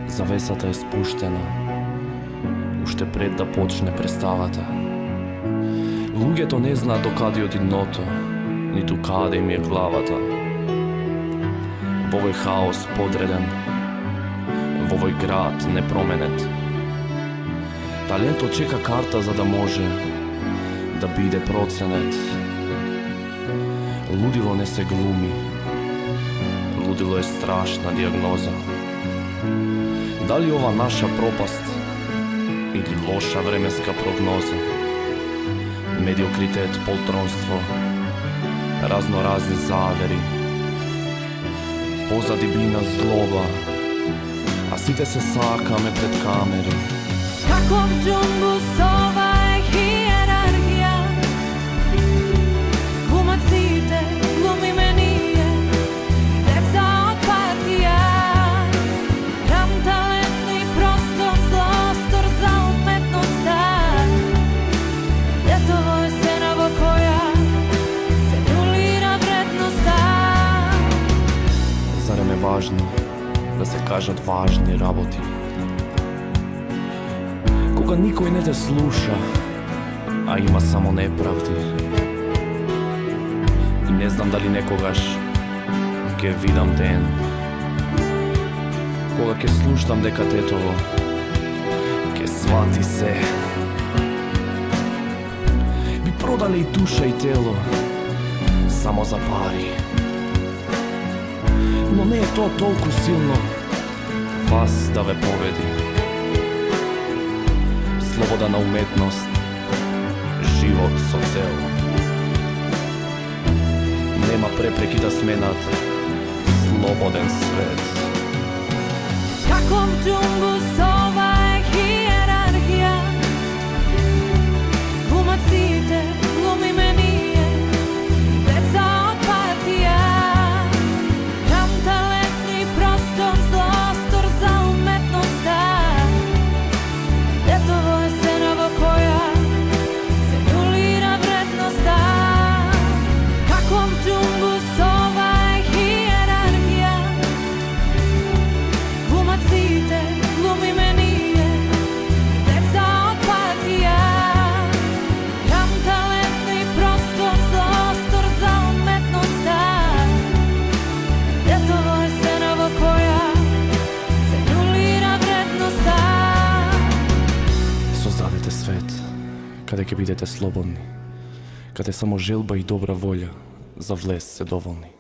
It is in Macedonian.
Завесата е спуштена, уште пред да почне представата. Луѓето не знаат докаде оди дното, ниту каде им е главата. Во овој хаос подреден, во овој град непроменет. Талентот чека карта за да може да биде проценет. Лудило не се глуми, лудило е страшна диагноза. Дали ова наша пропаст или лоша временска прогноза? Медиокритет, полтронство, разноразни завери, позади бина злоба, а сите се сакаме пред камери. Каков џумбус ова е хиерархија, глумаците, глумиме ние, деца од партија. Рам талентни простор, злостор за уметноста. Летово е сцена во која се нулира вредноста. Зарем е важно да се кажат важни работи? Кога никој не те слуша, а има само неправди. И не знам дали некогаш ќе видам ден кога ќе слуштам дека тетово ќе свати се. Би продале и душа и тело само за пари. Но не е тоа толку силно вас да ве победи. Слобода на уметност, живот со цел. Нема препреки да сменат слободен свет. Каков џумбус ова е хиерархија, глумаците, глумиме ние, деца од партија. Рам талентни простор, злостор за уметноста. Летово е сцена во која се нулира вредноста. Каков џумбус ова е хиерархија, глумаците, глумиме ние, деца од партија. Рам талентни простор, злостор за уметноста. Летово е сцена во која се нулира вредноста. Создадете свет каде ќе бидете слободни, каде само желба и добра волја за влез се доволни.